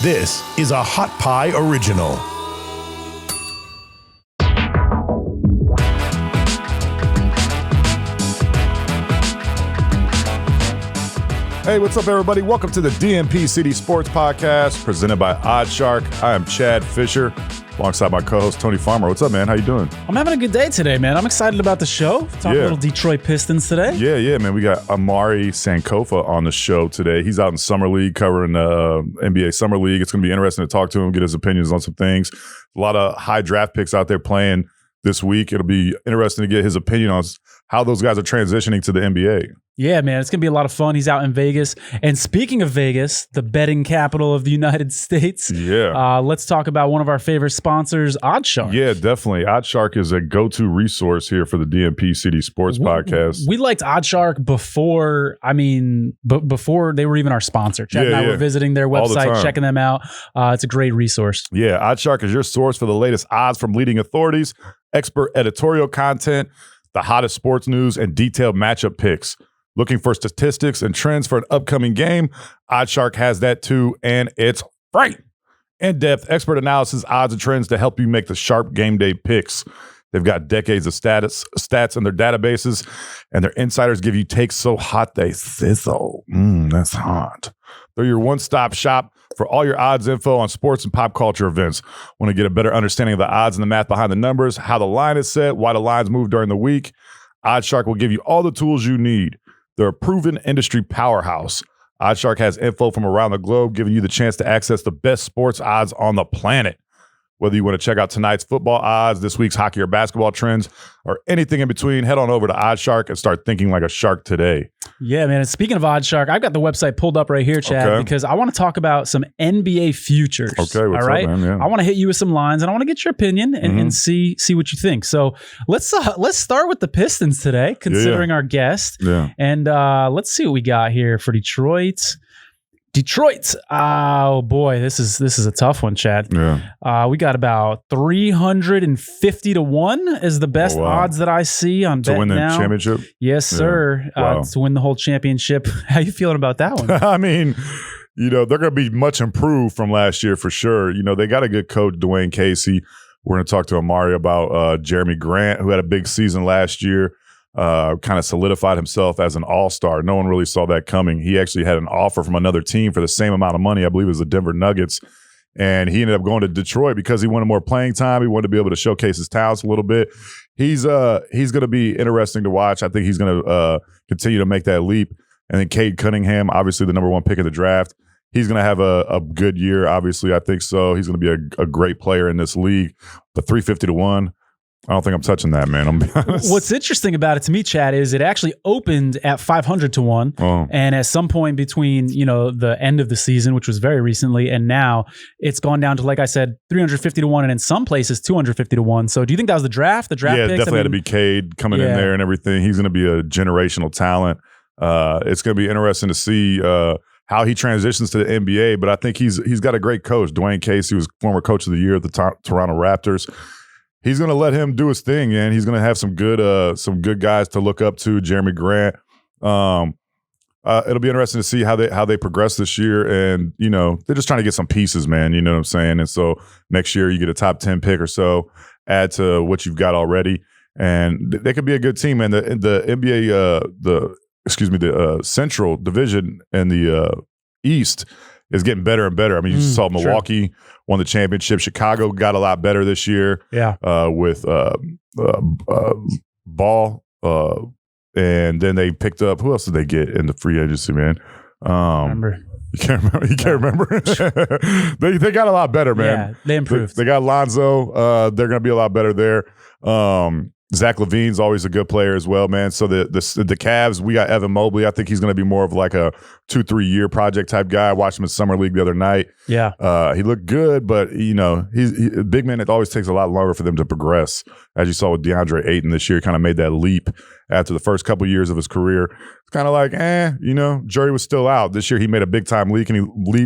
This is a Hot Pie Original. Hey, what's up, everybody? Welcome to the DNP-CD Sports Podcast, presented by OddsShark. I am Chad Fisher, alongside my co-host, Tony Farmer. What's up, man? How you doing? I'm having a good day today, man. I'm excited about the show. Talk a little Detroit Pistons today. Yeah, man. We got Omari Sankofa on the show today. He's out in Summer League covering NBA Summer League. It's going to be interesting to talk to him, get his opinions on some things. A lot of high draft picks out there playing this week. It'll be interesting to get his opinion on how those guys are transitioning to the NBA. Yeah, man, it's going to be a lot of fun. He's out in Vegas. And speaking of Vegas, the betting capital of the United States, let's talk about one of our favorite sponsors, OddsShark. Yeah, definitely. OddsShark is a go-to resource here for the DNP-CD Sports Podcast. We liked OddsShark before they were even our sponsor. Chad and I were visiting their website, checking them out. It's a great resource. Yeah, OddsShark is your source for the latest odds from leading authorities, expert editorial content, the hottest sports news, and detailed matchup picks. Looking for statistics and trends for an upcoming game? OddsShark has that too, and it's free. In-depth expert analysis, odds, and trends to help you make the sharp game day picks. They've got decades of stats in their databases, and their insiders give you takes so hot they sizzle. That's hot. They're your one-stop shop for all your odds info on sports and pop culture events. Want to get a better understanding of the odds and the math behind the numbers, how the line is set, why the lines move during the week? OddsShark will give you all the tools you need. They're a proven industry powerhouse. OddsShark has info from around the globe, giving you the chance to access the best sports odds on the planet. Whether you want to check out tonight's football odds, this week's hockey or basketball trends, or anything in between, head on over to OddsShark and start thinking like a shark today. Yeah, man. And speaking of OddsShark, I've got the website pulled up right here, Chad, because I want to talk about some NBA futures. Okay, what's up, man? Yeah. I want to hit you with some lines, and I want to get your opinion and see what you think. So let's start with the Pistons today, considering our guest. Yeah. And let's see what we got here for Detroit. Oh boy, this is a tough one, Chad. Yeah. We got about 350 to 1 is the best odds that I see on bet now. To win the championship? Yes, sir. Yeah. To win the whole championship. How you feeling about that one? I mean, they're going to be much improved from last year for sure. They got a good coach, Dwayne Casey. We're going to talk to Omari about Jeremy Grant, who had a big season last year. Kind of solidified himself as an all-star. No one really saw that coming. He actually had an offer from another team for the same amount of money. I believe it was the Denver Nuggets. And he ended up going to Detroit because he wanted more playing time. He wanted to be able to showcase his talents a little bit. He's going to be interesting to watch. I think he's going to continue to make that leap. And then Cade Cunningham, obviously the number one pick of the draft. He's going to have a good year, obviously. I think so. He's going to be a great player in this league. But 350 to 1. I don't think I'm touching that, man. I'm gonna be honest. What's interesting about it to me, Chad, is it actually opened at 500 to 1. Oh. And at some point between, the end of the season, which was very recently, and now it's gone down to, like I said, 350 to 1, and in some places 250 to 1. So do you think that was the draft? The draft picks? Definitely had to be Cade coming in there and everything. He's going to be a generational talent. It's going to be interesting to see how he transitions to the NBA, but I think he's got a great coach. Dwayne Casey was former coach of the year at the Toronto Raptors. He's going to let him do his thing, and he's going to have some good guys to look up to. Jeremy Grant. It'll be interesting to see how they progress this year, and they're just trying to get some pieces, man. You know what I'm saying? And so next year you get a top 10 pick or so, add to what you've got already, and they could be a good team. Man, the NBA, the Central Division and the East is getting better and better. I mean, you saw Milwaukee won the championship. Chicago got a lot better this year. Yeah, with Ball, and then they picked up. Who else did they get in the free agency, man? Remember? You can't remember. You can't remember. They got a lot better, man. Yeah, they improved. They got Lonzo. They're going to be a lot better there. Zach LaVine's always a good player as well, man. So the Cavs, we got Evan Mobley. I think he's going to be more of like a 2-3 year project type guy. I watched him in Summer League the other night. Yeah. He looked good, but he's big man. It always takes a lot longer for them to progress. As you saw with DeAndre Ayton this year, kind of made that leap after the first couple years of his career. It's kind of like, jury was still out. This year he made a big time leap,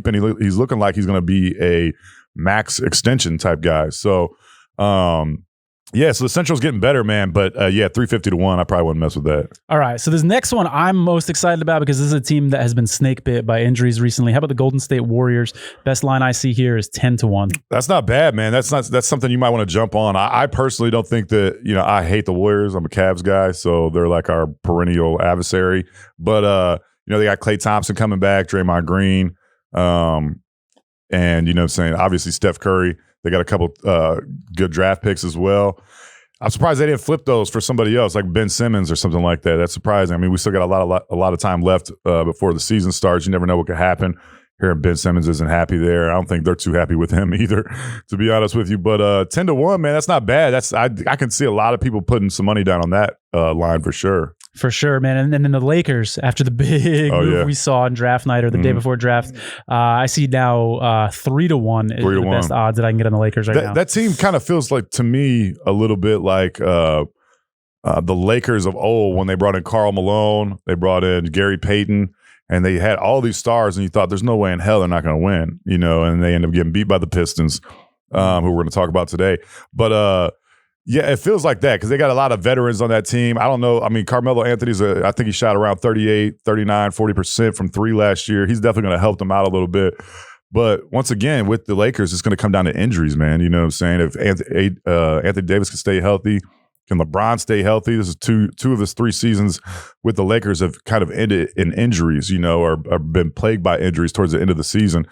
and he's looking like he's going to be a max extension type guy. So, Yeah, so the Central's getting better, man. But 350 to 1, I probably wouldn't mess with that. All right, so this next one I'm most excited about because this is a team that has been snake bit by injuries recently. How about the Golden State Warriors? Best line I see here is 10 to 1. That's not bad, man. That's something you might want to jump on. I personally don't think that, I hate the Warriors. I'm a Cavs guy, so they're like our perennial adversary. But they got Klay Thompson coming back, Draymond Green, and obviously Steph Curry. They got a couple good draft picks as well. I'm surprised they didn't flip those for somebody else, like Ben Simmons or something like that. That's surprising. I mean, we still got a lot of time left before the season starts. You never know what could happen. Hearing Ben Simmons isn't happy there. I don't think they're too happy with him either, to be honest with you. But 10 to 1, man, that's not bad. I can see a lot of people putting some money down on that line for sure. For sure, man. And then the Lakers, after the big move we saw on draft night or the day before draft, I see now 3 to 1 is the best odds that I can get on the Lakers right now. That team kind of feels like, to me, a little bit like the Lakers of old when they brought in Karl Malone, they brought in Gary Payton, and they had all these stars, and you thought there's no way in hell they're not going to win, and they end up getting beat by the Pistons, who we're going to talk about today. But yeah, it feels like that because they got a lot of veterans on that team. I don't know. I mean, Carmelo Anthony's I think he shot around 38, 39, 40% from three last year. He's definitely going to help them out a little bit. But once again, with the Lakers, it's going to come down to injuries, man. You know what I'm saying? If Anthony Davis can stay healthy, can LeBron stay healthy? This is two of his 3 seasons with the Lakers have kind of ended in injuries, or been plagued by injuries towards the end of the season.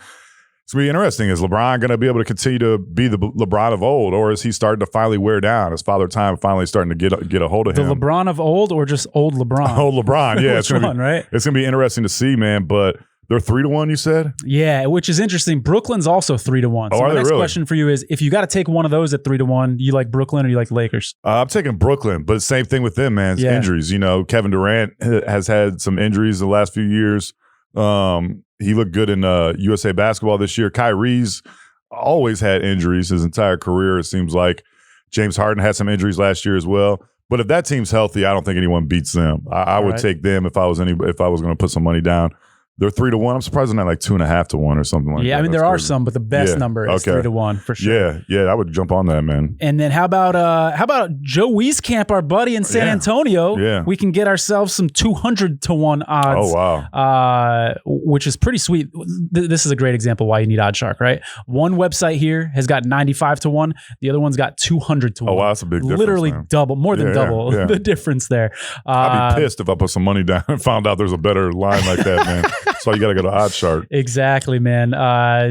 It's going to be interesting. Is LeBron going to be able to continue to be the LeBron of old, or is he starting to finally wear down? Is Father Time finally starting to get a hold of him? The LeBron of old, or just old LeBron? Old LeBron, yeah. Which one, right? It's going to be interesting to see, man. But they're 3 to 1, you said? Yeah, which is interesting. Brooklyn's also 3 to 1. So my next question for you is: if you got to take one of those at 3 to 1, do you like Brooklyn or you like Lakers? I'm taking Brooklyn, but same thing with them, man. It's injuries. Kevin Durant has had some injuries the last few years. He looked good in USA basketball this year. Kyrie's always had injuries his entire career, it seems like. James Harden had some injuries last year as well. But if that team's healthy, I don't think anyone beats them. I would take them if I was going to put some money down. They're 3 to 1. I'm surprised they're not like 2.5 to 1 or something like that. Yeah, I mean, there are some, but the best number is 3 to 1 for sure. Yeah, I would jump on that, man. And then how about Joe Wieskamp, our buddy in San Antonio? Yeah. We can get ourselves some 200 to 1 odds. Oh, wow. Which is pretty sweet. This is a great example why you need OddsShark, right? One website here has got 95 to 1. The other one's got 200 to 1. Oh, wow, that's a big difference. Literally double, more than double the difference there. I'd be pissed if I put some money down and found out there's a better line like that, man. So you got to go to OddsShark. Exactly, man.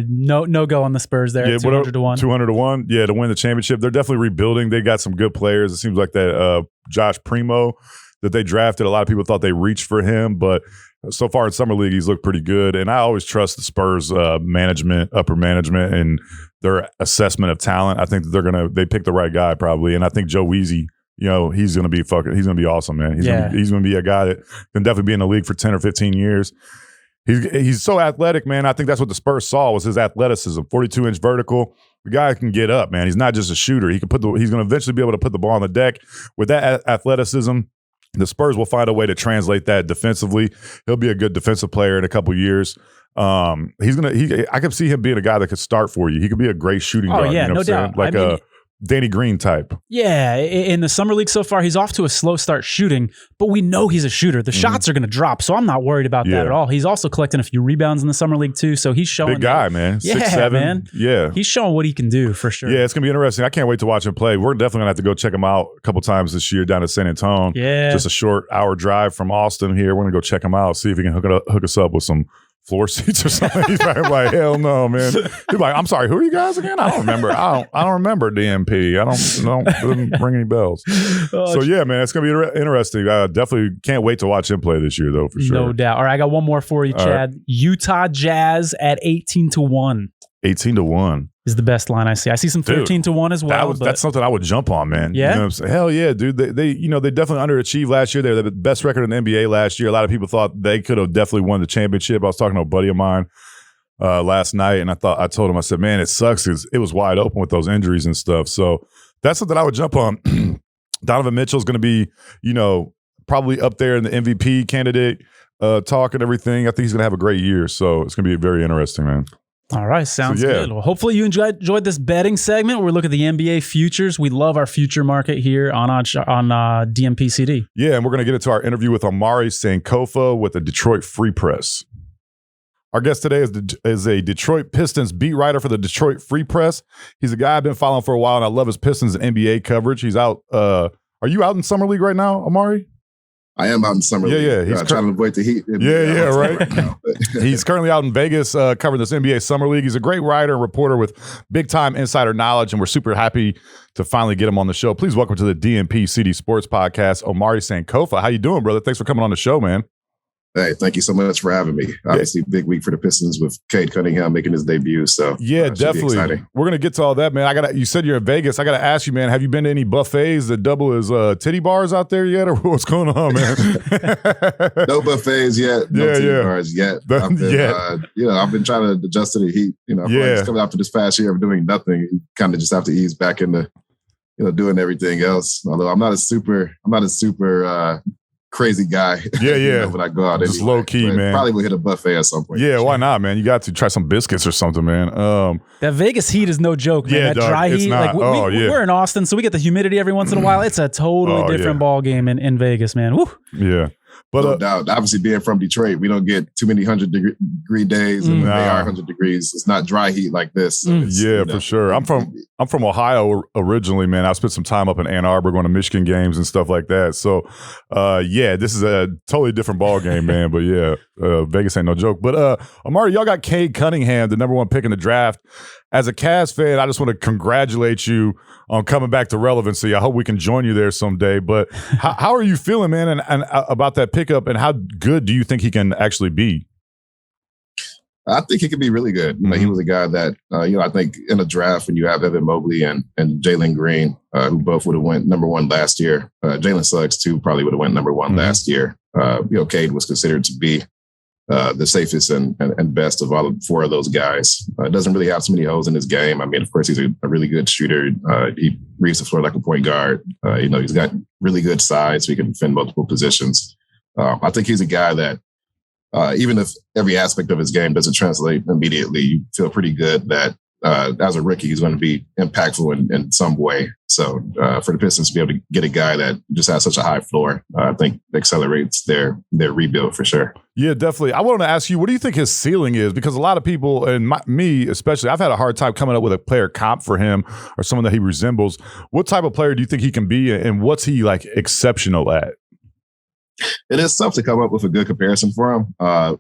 No go on the Spurs there. 200 to 1. 200 to 1. Yeah, to win the championship. They're definitely rebuilding. They got some good players. It seems like that Josh Primo that they drafted. A lot of people thought they reached for him, but so far in Summer League, he's looked pretty good. And I always trust the Spurs management, upper management, and their assessment of talent. I think that they picked the right guy probably. And I think Joe Weezy, he's gonna be awesome, man. He's gonna be a guy that can definitely be in the league for 10 or 15 years. He's so athletic, man. I think that's what the Spurs saw was his athleticism. 42-inch vertical. The guy can get up, man. He's not just a shooter. He's going to eventually be able to put the ball on the deck. With that athleticism, the Spurs will find a way to translate that defensively. He'll be a good defensive player in a couple years. I can see him being a guy that could start for you. He could be a great shooting guard. Yeah, no doubt. Like a Danny Green type. Yeah, in the Summer League so far, he's off to a slow start shooting, but we know he's a shooter. The shots are going to drop, so I'm not worried about that at all. He's also collecting a few rebounds in the Summer League too, so he's showing. Big guy, man. 6'7". Man. Yeah. He's showing what he can do for sure. Yeah, it's going to be interesting. I can't wait to watch him play. We're definitely going to have to go check him out a couple times this year down in San Antonio. Yeah. Just a short hour drive from Austin here. We're going to go check him out, see if he can hook us up with some floor seats or something. He's probably like, hell no, man. He's like, I'm sorry, who are you guys again? I don't remember. I don't remember DNP. Doesn't ring any bells. So yeah, man, it's gonna be interesting. I definitely can't wait to watch him play this year, though, for sure. No doubt. All right, I got one more for you, Chad. Right. Utah Jazz at 18 to 1. 18 to 1 is the best line I see. I see some 13 to 1 as well. That's something I would jump on, man. Yeah. You know what I'm saying? Hell yeah, dude. They definitely underachieved last year. They had the best record in the NBA last year. A lot of people thought they could have definitely won the championship. I was talking to a buddy of mine last night, and I told him, I said, man, it sucks because it was wide open with those injuries and stuff. So that's something I would jump on. Donovan Mitchell's going to be, probably up there in the MVP candidate talk and everything. I think he's going to have a great year. So it's going to be very interesting, man. All right, sounds good. Well, hopefully you enjoyed this betting segment where we look at the NBA futures. We love our future market here on DNP-CD. Yeah, and we're going to get into our interview with Omari Sankofa with the Detroit Free Press. Our guest today is a Detroit Pistons beat writer for the Detroit Free Press. He's a guy I've been following for a while, and I love his Pistons and NBA coverage. He's out. Are you out in Summer League right now, Omari? I am out in Summer League. Yeah. He's trying to avoid the heat. Right now, he's currently out in Vegas covering this NBA Summer League. He's a great writer and reporter with big-time insider knowledge, and we're super happy to finally get him on the show. Please welcome to the DNP-CD Sports podcast, Omari Sankofa. How you doing, brother? Thanks for coming on the show, man. Hey, thank you so much for having me. Obviously, big week for the Pistons with Cade Cunningham making his debut. So definitely. We're gonna get to all that, man. You said you're in Vegas. I gotta ask you, man. Have you been to any buffets that double as titty bars out there yet, or what's going on, man? No buffets yet. No titty bars yet. I've been trying to adjust to the heat. Just coming after this past year of doing nothing, you kind of just have to ease back into, doing everything else. Although I'm not a super crazy guy. When I go out, just low key, man. Probably will hit a buffet at some point. Yeah, why not, man? You got to try some biscuits or something, man. That Vegas heat is no joke, man. That dry heat. Like we're in Austin, so we get the humidity every once in a while. It's a totally different ball game in Vegas, man. Woo. Yeah. But no doubt. Obviously, being from Detroit, we don't get too many 100-degree days, and when they are 100 degrees, it's not dry heat like this. So for sure. I'm from Ohio originally, man. I spent some time up in Ann Arbor going to Michigan games and stuff like that. So, this is a totally different ball game, man. But Vegas ain't no joke. But Omari, y'all got Cade Cunningham, the number 1 pick in the draft. As a Cavs fan, I just want to congratulate you on coming back to relevancy. I hope we can join you there someday. But how are you feeling, man, and about that pickup, and how good do you think he can actually be? I think he could be really good. He was a guy that, I think in a draft when you have Evan Mobley and Jalen Green, who both would have went number 1 last year. Jalen Suggs, too, probably would have went number 1 last year. Cade was considered to be the safest and best of all 4 of those guys. Doesn't really have so many holes in his game. I mean, of course, he's a really good shooter. He reads the floor like a point guard. He's got really good size, so he can defend multiple positions. I think he's a guy that, even if every aspect of his game doesn't translate immediately, you feel pretty good that as a rookie, he's going to be impactful in some way. So for the Pistons to be able to get a guy that just has such a high floor, I think accelerates their rebuild for sure. Yeah, definitely. I wanted to ask you, what do you think his ceiling is? Because a lot of people, and me especially, I've had a hard time coming up with a player comp for him or someone that he resembles. What type of player do you think he can be, and what's he like exceptional at? It is tough to come up with a good comparison for him.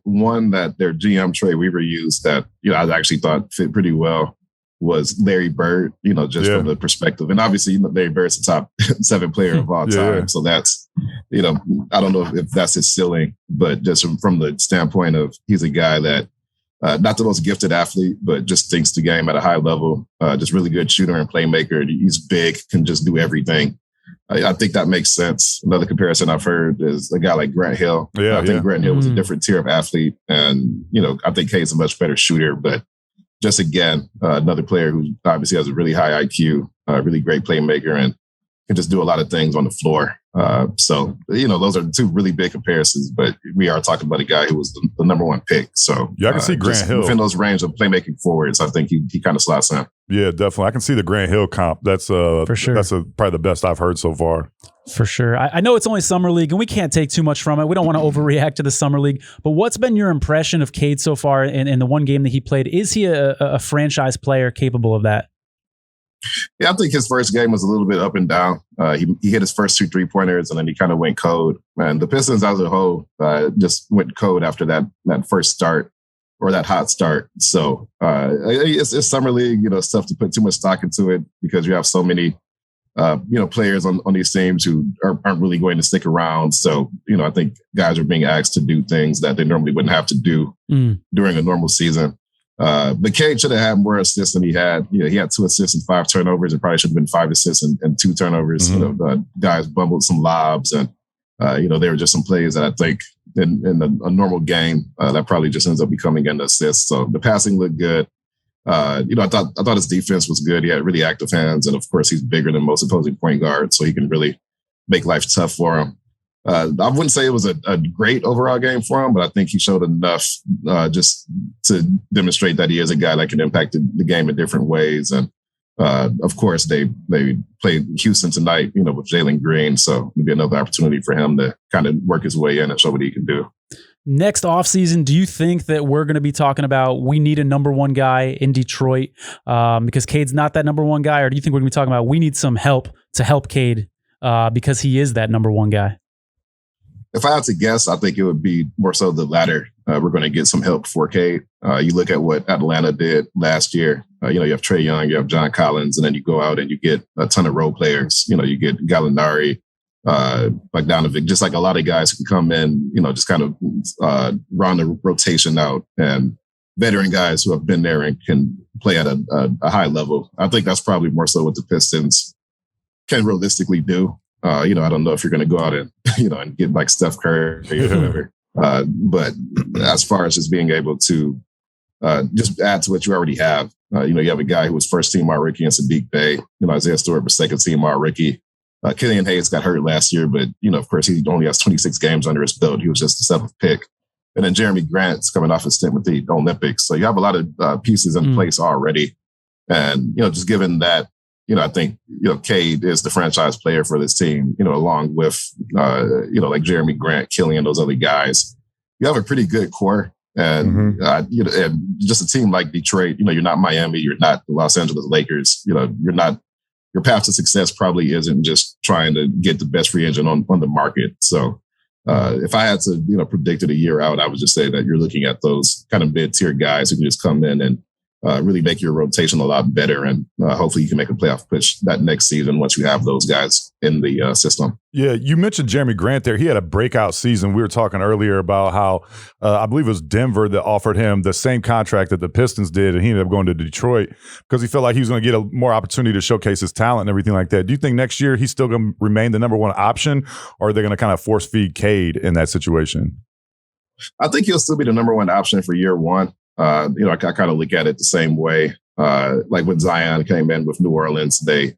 One that their GM Trey Weaver used that I actually thought fit pretty well was Larry Bird. From the perspective, and obviously Larry Bird's the top 7 player of all time. So that's I don't know if that's his ceiling, but just from the standpoint of he's a guy that not the most gifted athlete, but just thinks the game at a high level. Just really good shooter and playmaker. He's big, can just do everything. I think that makes sense. Another comparison I've heard is a guy like Grant Hill. I think Grant Hill was a different tier of athlete. And, I think Cade's a much better shooter. But just again, another player who obviously has a really high IQ, really great playmaker, and can just do a lot of things on the floor. So, those are 2 really big comparisons. But we are talking about a guy who was the number 1 pick. So I can see Grant Hill. Within those range of playmaking forwards, I think he kind of slots in. Yeah, definitely. I can see the Grant Hill comp. That's for sure. That's probably the best I've heard so far. For sure. I know it's only Summer League, and we can't take too much from it. We don't want to overreact to the Summer League. But what's been your impression of Cade so far in the 1 game that he played? Is he a franchise player capable of that? Yeah, I think his first game was a little bit up and down. He hit his first 2 3-pointers, and then he kind of went cold. And the Pistons as a whole just went cold after that first start, or that hot start. So it's Summer League. It's tough to put too much stock into it because you have so many players on these teams who aren't really going to stick around. So, I think guys are being asked to do things that they normally wouldn't have to do during a normal season. But Cade should have had more assists than he had. He had 2 assists and 5 turnovers. It probably should have been 5 assists and 2 turnovers. Guys bumbled some lobs, and there were just some plays that I think in a normal game that probably just ends up becoming an assist. So the passing looked good. I thought his defense was good. He had really active hands, and of course he's bigger than most opposing point guards, so he can really make life tough for him. I wouldn't say it was a great overall game for him, but I think he showed enough just to demonstrate that he is a guy that can impact the game in different ways. And of course, they played Houston tonight, with Jalen Green. So it'll be another opportunity for him to kind of work his way in and show what he can do. Next offseason, do you think that we're going to be talking about we need a number one guy in Detroit because Cade's not that number one guy? Or do you think we're going to be talking about we need some help to help Cade because he is that number one guy? If I had to guess, I think it would be more so the latter. We're going to get some help for Cade. You look at what Atlanta did last year. You have Trae Young, you have John Collins, and then you go out and you get a ton of role players. You get Gallinari, Bogdanovic, just like a lot of guys who can come in, just kind of round the rotation out, and veteran guys who have been there and can play at a high level. I think that's probably more so what the Pistons can realistically do. I don't know if you're going to go out and, and get like Steph Curry or whatever. But as far as just being able to just add to what you already have, you have a guy who was first team all-rookie in Sadiq Bey. Isaiah Stewart was second team all-rookie. Killian Hayes got hurt last year, but, of course, he only has 26 games under his belt. He was just the seventh pick. And then Jeremy Grant's coming off a stint with the Olympics. So you have a lot of pieces in place already. And, just given that, I think, Cade is the franchise player for this team, along with, like Jeremy Grant, Killian, those other guys. You have a pretty good core. And, and just a team like Detroit, you're not Miami, you're not the Los Angeles Lakers, your path to success probably isn't just trying to get the best free agent on the market. So if I had to, predict it a year out, I would just say that you're looking at those kind of mid-tier guys who can just come in and really make your rotation a lot better. And hopefully you can make a playoff push that next season once you have those guys in the system. Yeah, you mentioned Jeremy Grant there. He had a breakout season. We were talking earlier about how I believe it was Denver that offered him the same contract that the Pistons did, and he ended up going to Detroit because he felt like he was going to get a more opportunity to showcase his talent and everything like that. Do you think next year he's still going to remain the number one option, or are they going to kind of force feed Cade in that situation? I think he'll still be the number one option for year one. I kind of look at it the same way. Like when Zion came in with New Orleans, they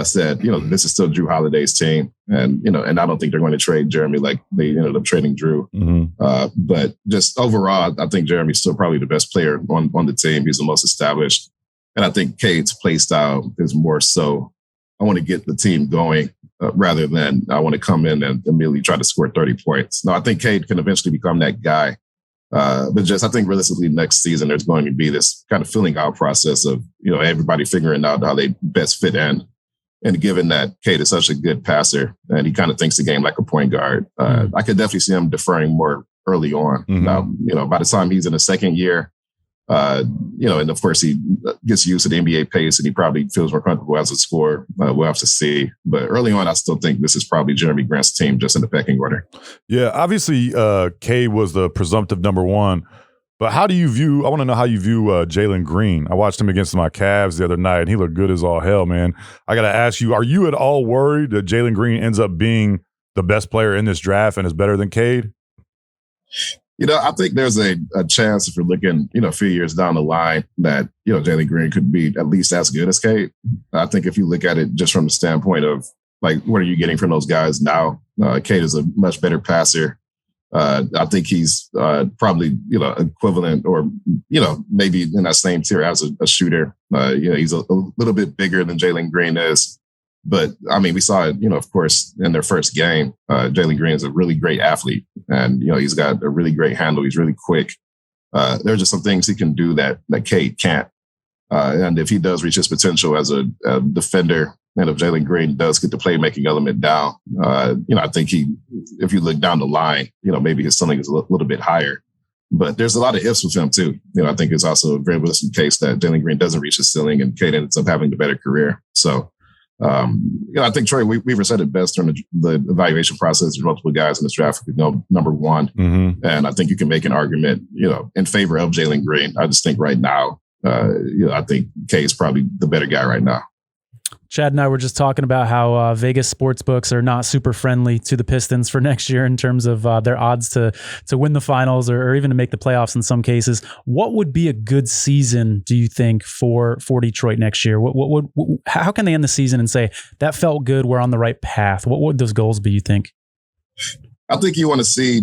said, this is still Drew Holiday's team. And, and I don't think they're going to trade Jeremy like they ended up trading Drew. But just overall, I think Jeremy's still probably the best player on the team. He's the most established. And I think Cade's play style is more so, I want to get the team going rather than I want to come in and immediately try to score 30 points. Now, I think Cade can eventually become that guy. But just, I think realistically next season, there's going to be this kind of filling out process of, everybody figuring out how they best fit in. And given that Cade is such a good passer and he kind of thinks the game like a point guard, I could definitely see him deferring more early on. Now, by the time he's in the second year, and of course he gets used to the NBA pace and he probably feels more comfortable as a scorer. We'll have to see. But early on, I still think this is probably Jeremy Grant's team just in the pecking order. Yeah, obviously Cade was the presumptive number one. But I want to know how you view Jalen Green. I watched him against my Cavs the other night, and he looked good as all hell, man. I got to ask you, are you at all worried that Jalen Green ends up being the best player in this draft and is better than Cade? I think there's a chance if you're looking, a few years down the line that, Jalen Green could be at least as good as Cade. I think if you look at it just from the standpoint of, like, what are you getting from those guys now? Cade is a much better passer. I think he's probably, equivalent or, maybe in that same tier as a shooter. He's a little bit bigger than Jalen Green is. But, I mean, we saw it, of course, in their first game. Jalen Green is a really great athlete. And, he's got a really great handle. He's really quick. There are just some things he can do that Cade can't. And if he does reach his potential as a defender, and if Jalen Green does get the playmaking element down, I think if you look down the line, maybe his ceiling is a little bit higher. But there's a lot of ifs with him, too. I think it's also a very realistic case that Jalen Green doesn't reach his ceiling and Cade ends up having the better career. So, I think Troy Weaver said it best during the evaluation process. There's multiple guys in this draft who go number one. And I think you can make an argument, in favor of Jalen Green. I just think right now, I think Cade is probably the better guy right now. Chad and I were just talking about how Vegas sports books are not super friendly to the Pistons for next year in terms of their odds to win the finals or even to make the playoffs in some cases. What would be a good season, do you think, for Detroit next year? How can they end the season and say, that felt good, we're on the right path? What would those goals be, you think? I think you want to see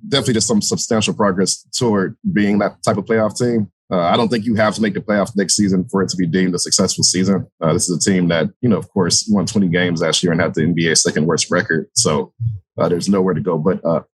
definitely just some substantial progress toward being that type of playoff team. I don't think you have to make the playoffs next season for it to be deemed a successful season. This is a team that, of course, won 20 games last year and had the NBA's second worst record. So there's nowhere to go but up.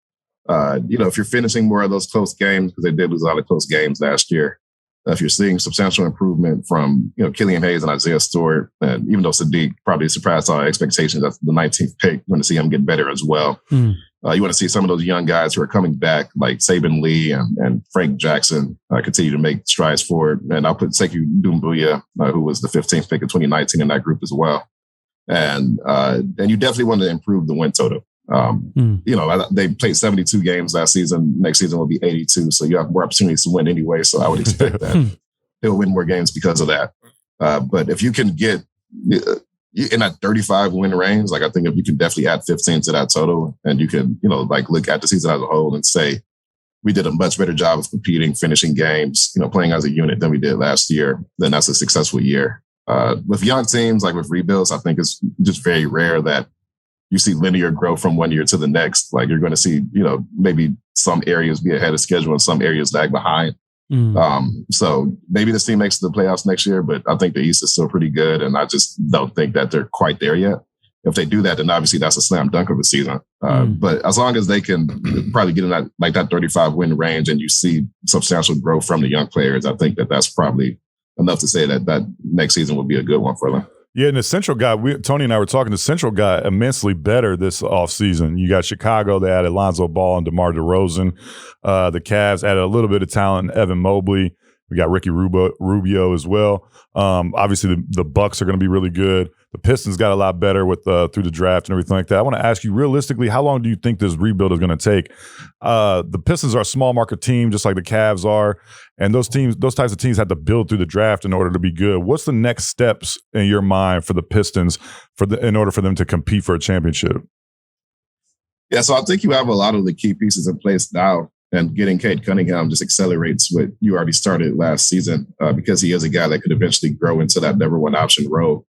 If you're finishing more of those close games, because they did lose a lot of close games last year, if you're seeing substantial improvement from, Killian Hayes and Isaiah Stewart, and even though Sadiq probably surpassed our expectations at the 19th pick, you want to see him get better as well. You want to see some of those young guys who are coming back, like Saban Lee and Frank Jackson, continue to make strides forward. And I'll put Sekou Doumbouya, who was the 15th pick in 2019 in that group as well. And you definitely want to improve the win total. They played 72 games last season. Next season will be 82. So you have more opportunities to win anyway. So I would expect that they'll win more games because of that. But if you can get in that 35 win range, I think if you can definitely add 15 to that total, and you can, look at the season as a whole and say, we did a much better job of competing, finishing games, playing as a unit than we did last year, then that's a successful year. With young teams, like with rebuilds, I think it's just very rare that you see linear growth from one year to the next. Like you're going to see, maybe some areas be ahead of schedule and some areas lag behind. So maybe this team makes the playoffs next year, but I think the East is still pretty good. And I just don't think that they're quite there yet. If they do that, then obviously that's a slam dunk of a season. But as long as they can probably get in that 35 win range and you see substantial growth from the young players, I think that's probably enough to say that next season will be a good one for them. Yeah, and the Central got, Tony and I were talking, the Central got immensely better this offseason. You got Chicago, they added Lonzo Ball and DeMar DeRozan. The Cavs added a little bit of talent, Evan Mobley. We got Ricky Rubio as well. Obviously, the Bucks are going to be really good. The Pistons got a lot better with through the draft and everything like that. I want to ask you, realistically, how long do you think this rebuild is going to take? The Pistons are a small market team, just like the Cavs are, and those types of teams have to build through the draft in order to be good. What's the next steps in your mind for the Pistons in order for them to compete for a championship? Yeah, so I think you have a lot of the key pieces in place now. And getting Cade Cunningham just accelerates what you already started last season because he is a guy that could eventually grow into that number one option role.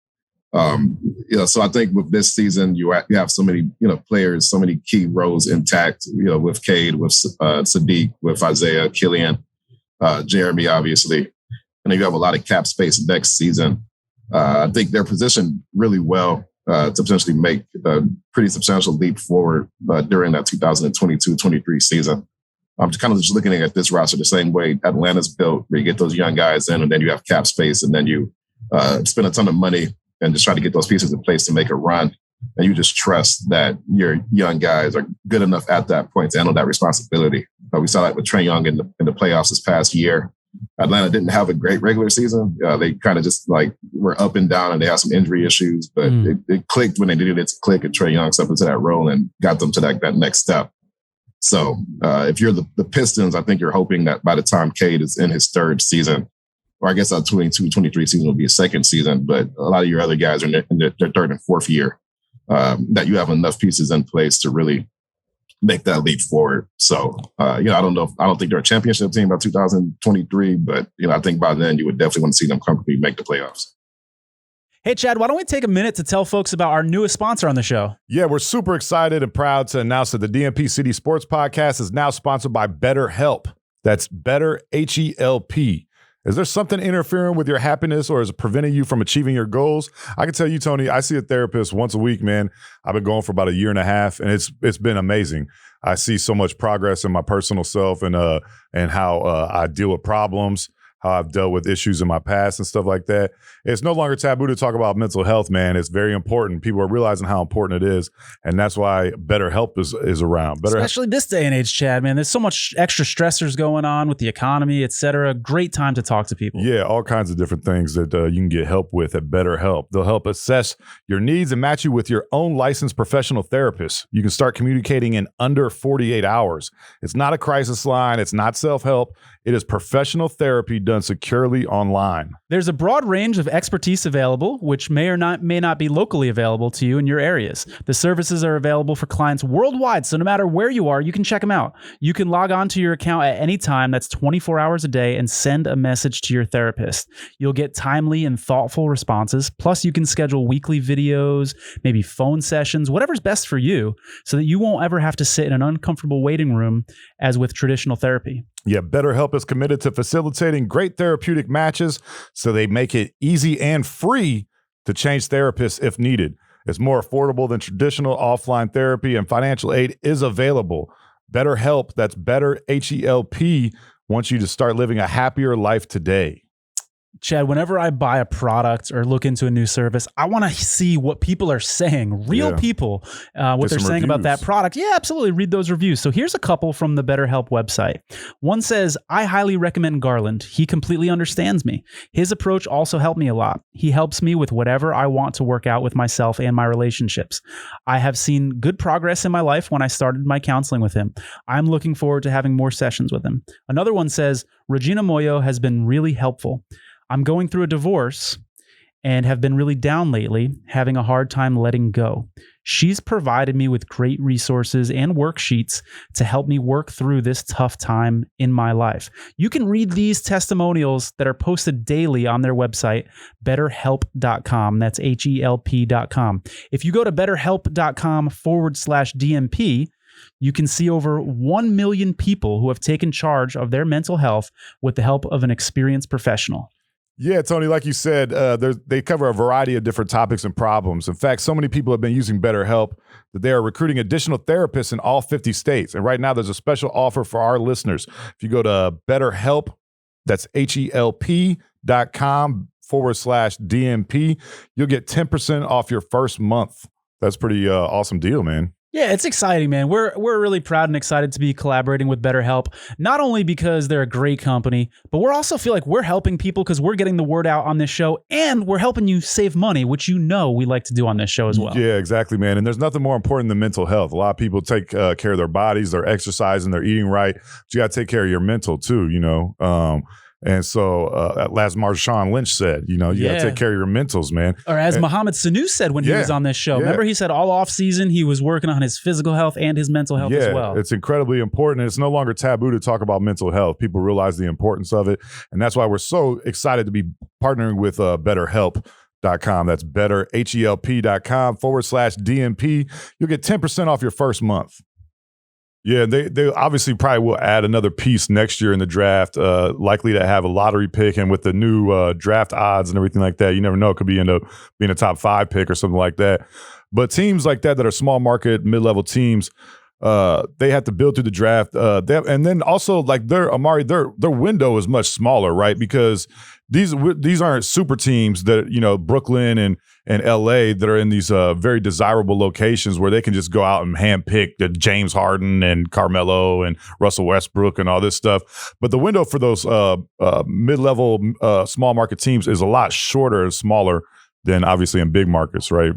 So I think with this season, you have so many, players, so many key roles intact, with Cade, with Sadiq, with Isaiah, Killian, Jeremy, obviously. And then you have a lot of cap space next season. I think they're positioned really well to potentially make a pretty substantial leap forward during that 2022-23 season. I'm kind of just looking at this roster the same way Atlanta's built, where you get those young guys in and then you have cap space and then you spend a ton of money and just try to get those pieces in place to make a run. And you just trust that your young guys are good enough at that point to handle that responsibility. We saw that with Trae Young in the playoffs this past year. Atlanta didn't have a great regular season. They kind of just were up and down and they had some injury issues, but it clicked when they needed it to click, and Trae Young stepped into that role and got them to that next step. So if you're the Pistons, I think you're hoping that by the time Cade is in his third season, or I guess that 22-23 season will be his second season, but a lot of your other guys are in their third and fourth year, that you have enough pieces in place to really make that leap forward. So, I don't think they're a championship team by 2023, but, I think by then you would definitely want to see them comfortably make the playoffs. Hey, Chad, why don't we take a minute to tell folks about our newest sponsor on the show? Yeah, we're super excited and proud to announce that the DNP-CD Sports podcast is now sponsored by BetterHelp. That's Better, H-E-L-P. Is there something interfering with your happiness or is it preventing you from achieving your goals? I can tell you, Tony, I see a therapist once a week, man. I've been going for about a year and a half, and it's been amazing. I see so much progress in my personal self and how I deal with problems, how I've dealt with issues in my past and stuff like that. It's no longer taboo to talk about mental health, man. It's very important. People are realizing how important it is, and that's why BetterHelp is around. Especially this day and age, Chad, man. There's so much extra stressors going on with the economy, et cetera. Great time to talk to people. Yeah, all kinds of different things that you can get help with at BetterHelp. They'll help assess your needs and match you with your own licensed professional therapist. You can start communicating in under 48 hours. It's not a crisis line. It's not self-help. It is professional therapy done securely online. There's a broad range of expertise available, which may not be locally available to you in your areas. The services are available for clients worldwide, so no matter where you are, you can check them out. You can log on to your account at any time, that's 24 hours a day, and send a message to your therapist. You'll get timely and thoughtful responses. Plus, you can schedule weekly videos, maybe phone sessions, whatever's best for you, so that you won't ever have to sit in an uncomfortable waiting room as with traditional therapy. Yeah, BetterHelp is committed to facilitating great therapeutic matches, so they make it easy and free to change therapists if needed. It's more affordable than traditional offline therapy, and financial aid is available. BetterHelp, that's better, H-E-L-P, wants you to start living a happier life today. Chad, whenever I buy a product or look into a new service, I want to see what people are saying, real people, what they're saying about that product. Yeah, absolutely. Read those reviews. So here's a couple from the BetterHelp website. One says, I highly recommend Garland. He completely understands me. His approach also helped me a lot. He helps me with whatever I want to work out with myself and my relationships. I have seen good progress in my life when I started my counseling with him. I'm looking forward to having more sessions with him. Another one says, Regina Moyo has been really helpful. I'm going through a divorce and have been really down lately, having a hard time letting go. She's provided me with great resources and worksheets to help me work through this tough time in my life. You can read these testimonials that are posted daily on their website, betterhelp.com. That's HELP.com. If you go to betterhelp.com/DNP, you can see over 1 million people who have taken charge of their mental health with the help of an experienced professional. Yeah, Tony, like you said, they cover a variety of different topics and problems. In fact, so many people have been using BetterHelp that they are recruiting additional therapists in all 50 states. And right now, there's a special offer for our listeners. If you go to BetterHelp, that's HELP.com/DNP, you'll get 10% off your first month. That's pretty awesome deal, man. Yeah, it's exciting, man. We're really proud and excited to be collaborating with BetterHelp, not only because they're a great company, but we also feel like we're helping people because we're getting the word out on this show, and we're helping you save money, which you know we like to do on this show as well. Yeah, exactly, man. And there's nothing more important than mental health. A lot of people take care of their bodies, they're exercising, they're eating right, but you got to take care of your mental too, you know. And so, as Marshawn Lynch said, you know, you got to take care of your mentals, man. Or as Mohamed Sanu said when he was on this show. Remember, he said all off season he was working on his physical health and his mental health as well. It's incredibly important. And it's no longer taboo to talk about mental health. People realize the importance of it. And that's why we're so excited to be partnering with BetterHelp.com. That's better, HELP.com/DNP. You'll get 10% off your first month. Yeah, they obviously probably will add another piece next year in the draft, likely to have a lottery pick, and with the new draft odds and everything like that, you never know, it could end up being a top 5 pick or something like that. But teams like that are small market, mid-level teams, they have to build through the draft. And then also like their window is much smaller, right? Because these aren't super teams that, you know, Brooklyn and LA that are in these very desirable locations where they can just go out and handpick the James Harden and Carmelo and Russell Westbrook and all this stuff. But the window for those mid-level small market teams is a lot shorter and smaller than obviously in big markets, right?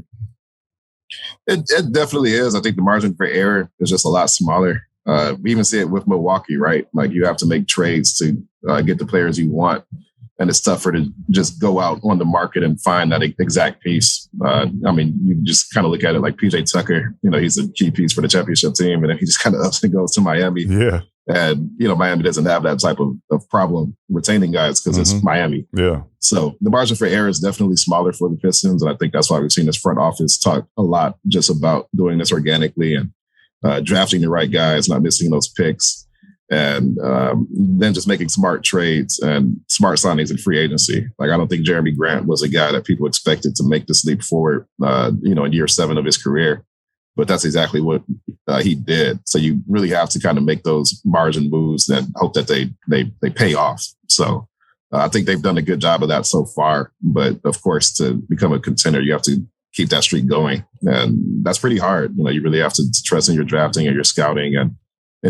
It definitely is. I think the margin for error is just a lot smaller. We even see it with Milwaukee, right? Like you have to make trades to get the players you want. And it's tougher to just go out on the market and find that exact piece. I mean, you just kind of look at it like PJ Tucker. You know, he's a key piece for the championship team, and then he just kind of ups and goes to Miami. Yeah. And, you know, Miami doesn't have that type of problem retaining guys because it's Miami. Yeah. So the margin for error is definitely smaller for the Pistons. And I think that's why we've seen this front office talk a lot just about doing this organically and drafting the right guys, not missing those picks. And then just making smart trades and smart signings in free agency. Like, I don't think Jeremy Grant was a guy that people expected to make this leap forward, you know, in year 7 of his career. But that's exactly what he did. So you really have to kind of make those margin moves and hope that they pay off. So I think they've done a good job of that so far. But of course, to become a contender, you have to keep that streak going. And that's pretty hard. You know, you really have to trust in your drafting and your scouting and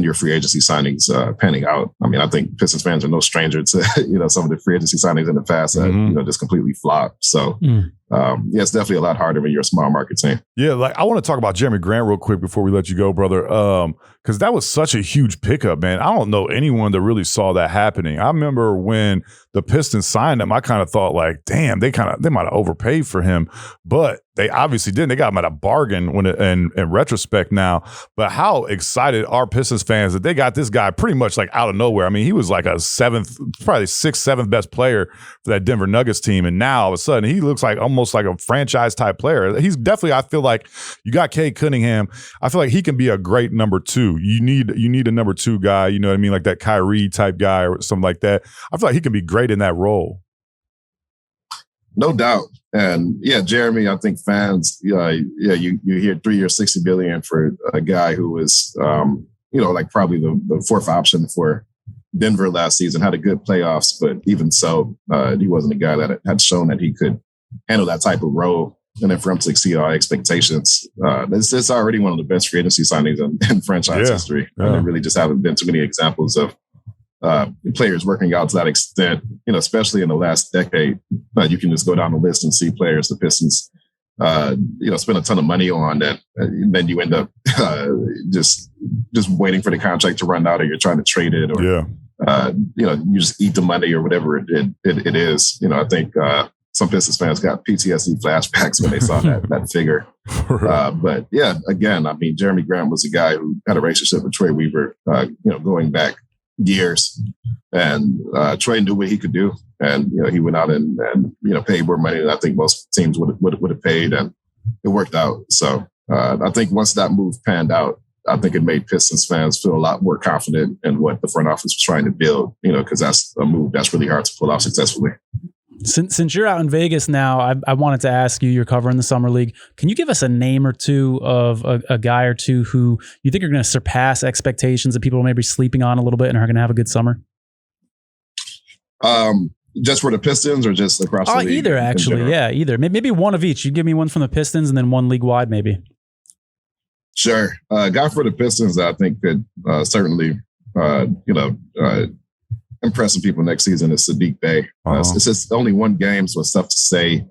your free agency signings panning out. I mean, I think Pistons fans are no stranger to, you know, some of the free agency signings in the past that, you know, just completely flopped. So, yeah, it's definitely a lot harder when you're a small market team. Yeah, like I want to talk about Jeremy Grant real quick before we let you go, brother. because that was such a huge pickup, man. I don't know anyone that really saw that happening. I remember when the Pistons signed him, I kind of thought like, damn, they might have overpaid for him, but they obviously didn't. They got him at a bargain in retrospect now. But how excited are Pistons fans that they got this guy pretty much like out of nowhere? I mean, he was like a probably sixth, seventh best player for that Denver Nuggets team, and now all of a sudden he looks like almost like a franchise type player. He's definitely, I feel like, you got Cade Cunningham. I feel like he can be a great number two. You need a number two guy, you know what I mean, like that Kyrie type guy or something like that. I feel like he can be great in that role. No doubt. And yeah, Jeremy, I think fans, you hear 3 years, $60 billion for a guy who was, like probably the fourth option for Denver last season, had a good playoffs, but even so, he wasn't a guy that had shown that he could handle that type of role. And then for him to exceed our expectations, it's already one of the best free agency signings in franchise history. Yeah. And there really just haven't been too many examples of players working out to that extent, especially in the last decade. You can just go down the list and see players the Pistons, spend a ton of money on, and then you end up just waiting for the contract to run out, or you're trying to trade it, or you just eat the money or whatever it is. I think some Pistons fans got PTSD flashbacks when they saw that figure. Right. But yeah, again, I mean, Jeremy Grant was a guy who had a relationship with Troy Weaver, going back years, and Troy knew what he could do, and he went out and paid more money than I think most teams would have paid, and it worked out. So I think once that move panned out, I think it made Pistons fans feel a lot more confident in what the front office was trying to build, because that's a move that's really hard to pull off successfully. Since you're out in Vegas now, I wanted to ask you, you're covering the Summer League. Can you give us a name or two of a guy or two who you think are going to surpass expectations that people may be sleeping on a little bit and are going to have a good summer? Just for the Pistons or just across the league? Either, actually. Yeah, either. Maybe one of each. You give me one from the Pistons and then one league-wide maybe. Sure. Guy for the Pistons that I think could certainly, impressing people next season is Saddiq Bey. It's just only one game, so it's tough to say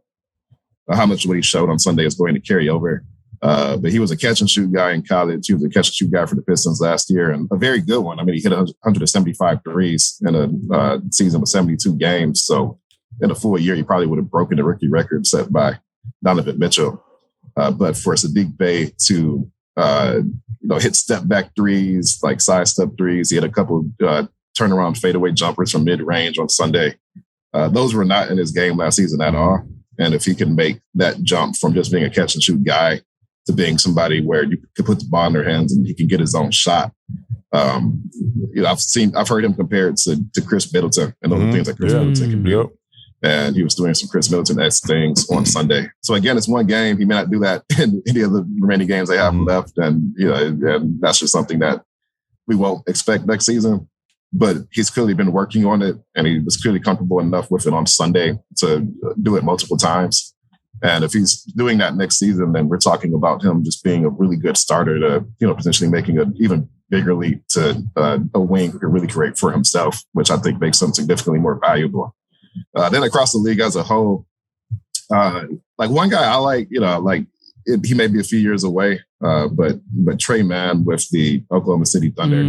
how much what he showed on Sunday is going to carry over. But he was a catch and shoot guy in college. He was a catch and shoot guy for the Pistons last year, and a very good one. I mean, he hit 175 threes in a season with 72 games. So in a full year, he probably would have broken the rookie record set by Donovan Mitchell. But for Saddiq Bey to hit step back threes, like side step threes, he had a couple turnaround fadeaway jumpers from mid-range on Sunday. Those were not in his game last season at all. And if he can make that jump from just being a catch and shoot guy to being somebody where you could put the ball in their hands and he can get his own shot. I've heard him compared to Chris Middleton and other things that Chris Middleton can do. And he was doing some Chris Middleton-esque things on Sunday. So again, it's one game. He may not do that in any of the remaining games they have left. And, and that's just something that we won't expect next season. But he's clearly been working on it, and he was clearly comfortable enough with it on Sunday to do it multiple times. And if he's doing that next season, then we're talking about him just being a really good starter to, potentially making an even bigger leap to a wing who can really create for himself, which I think makes him significantly more valuable. Then across the league as a whole, like one guy I like, he may be a few years away, but Trey Mann with the Oklahoma City Thunder.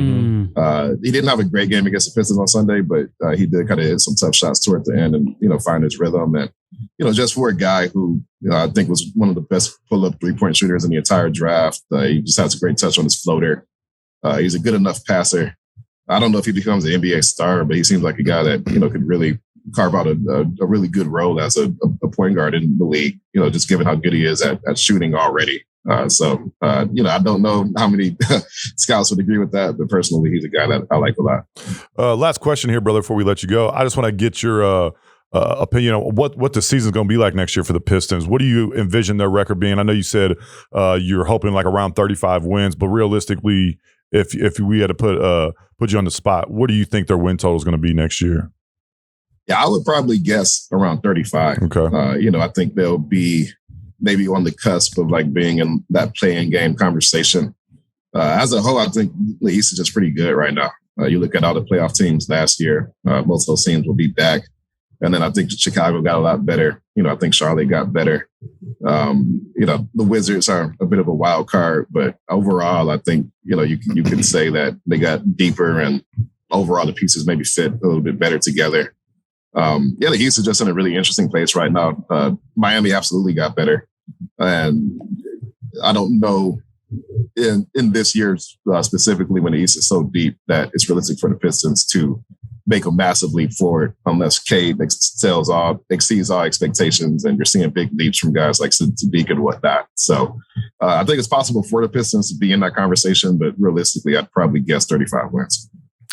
He didn't have a great game against the Pistons on Sunday, but he did kind of hit some tough shots toward the end and, find his rhythm. And, just for a guy who I think was one of the best pull-up three-point shooters in the entire draft, he just has a great touch on his floater. He's a good enough passer. I don't know if he becomes an NBA star, but he seems like a guy that, could really carve out a really good role as a point guard in the league, just given how good he is at shooting already. I don't know how many scouts would agree with that, but personally, he's a guy that I like a lot. Last question here, brother, before we let you go. I just want to get your opinion on what the season's going to be like next year for the Pistons. What do you envision their record being? I know you said you're hoping like around 35 wins, but realistically, if we had to put you on the spot, what do you think their win total is going to be next year? Yeah, I would probably guess around 35. Okay. I think they'll be maybe on the cusp of like being in that play-in game conversation. As a whole, I think the East is just pretty good right now. You look at all the playoff teams last year, most of those teams will be back. And then I think Chicago got a lot better. I think Charlotte got better. The Wizards are a bit of a wild card, but overall, I think, you can say that they got deeper and overall the pieces maybe fit a little bit better together. The East is just in a really interesting place right now. Miami absolutely got better. And I don't know in this year specifically when the East is so deep that it's realistic for the Pistons to make a massive leap forward unless Cade exceeds all expectations and you're seeing big leaps from guys like Sadiq and whatnot. So I think it's possible for the Pistons to be in that conversation, but realistically, I'd probably guess 35 wins.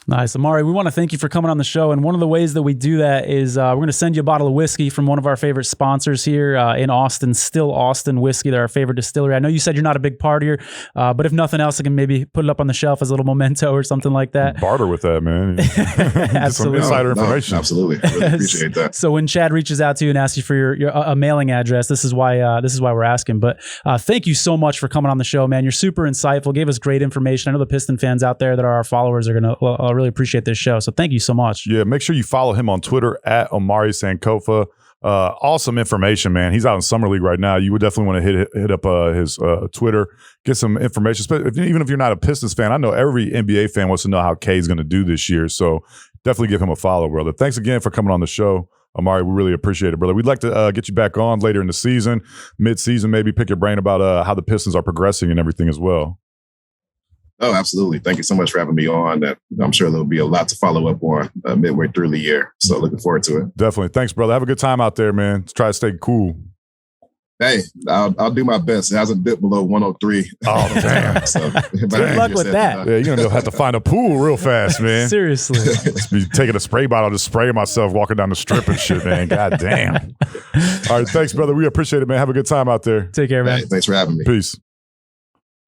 Nice. Omari, we want to thank you for coming on the show. And one of the ways that we do that is we're going to send you a bottle of whiskey from one of our favorite sponsors here in Austin, Still Austin Whiskey. They're our favorite distillery. I know you said you're not a big partier, but if nothing else, I can maybe put it up on the shelf as a little memento or something like that. Barter with that, man. Absolutely. Some insider information. No, absolutely. I really appreciate that. So when Chad reaches out to you and asks you for your a mailing address, this is why we're asking. But thank you so much for coming on the show, man. You're super insightful. Gave us great information. I know the Piston fans out there that are our followers are going to really appreciate this show. So thank you so much. Yeah, make sure you follow him on Twitter at Omari Sankofa. Awesome information, man. He's out in Summer League right now. You would definitely want to hit up his Twitter, get some information. Even if you're not a Pistons fan, I know every NBA fan wants to know how Cade's going to do this year. So definitely give him a follow, brother. Thanks again for coming on the show, Omari. We really appreciate it, brother. We'd like to get you back on later in the season, mid-season, maybe pick your brain about how the Pistons are progressing and everything as well. Oh, absolutely. Thank you so much for having me on. I'm sure there'll be a lot to follow up on midway through the year. So looking forward to it. Definitely. Thanks, brother. Have a good time out there, man. Let's try to stay cool. Hey, I'll do my best. It hasn't dipped below 103. Oh, damn. So, good luck with that. Yeah, you're going to have to find a pool real fast, man. Seriously. Just be taking a spray bottle, just spraying myself, walking down the strip and shit, man. God damn. All right, thanks, brother. We appreciate it, man. Have a good time out there. Take care, man. Hey, thanks for having me. Peace.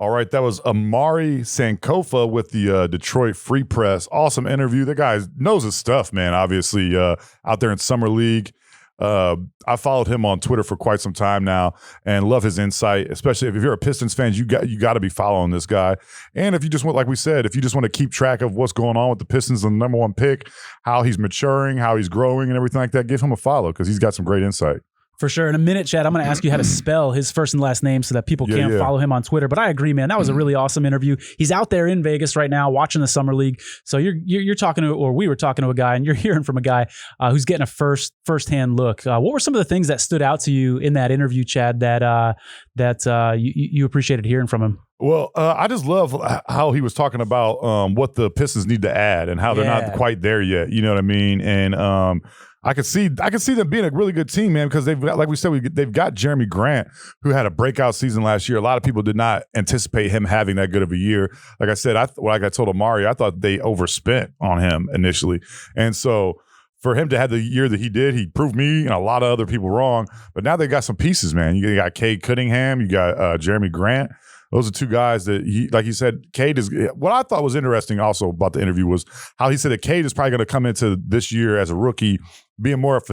All right, that was Omari Sankofa with the Detroit Free Press. Awesome interview. That guy knows his stuff, man, obviously, out there in Summer League. I followed him on Twitter for quite some time now and love his insight, especially if you're a Pistons fan, you got to be following this guy. And if you just want, like we said, if you just want to keep track of what's going on with the Pistons and the number one pick, how he's maturing, how he's growing and everything like that, give him a follow because he's got some great insight. For sure. In a minute, Chad, I'm going to ask you how to spell his first and last name so that people can follow him on Twitter. But I agree, man. That was a really awesome interview. He's out there in Vegas right now watching the Summer League. So you're talking to, or we were talking to a guy, and you're hearing from a guy who's getting a firsthand look. What were some of the things that stood out to you in that interview, Chad, that you appreciated hearing from him? Well, I just love how he was talking about what the Pistons need to add and how they're not quite there yet. You know what I mean? And I could see them being a really good team, man, because they've got, like we said, they've got Jeremy Grant, who had a breakout season last year. A lot of people did not anticipate him having that good of a year. Like I said, like I told Omari, I thought they overspent on him initially. And so for him to have the year that he did, he proved me and a lot of other people wrong. But now they got some pieces, man. You got Cade Cunningham, you got Jeremy Grant. Those are two guys that like he said, Cade is. What I thought was interesting also about the interview was how he said that Cade is probably going to come into this year as a rookie being more of a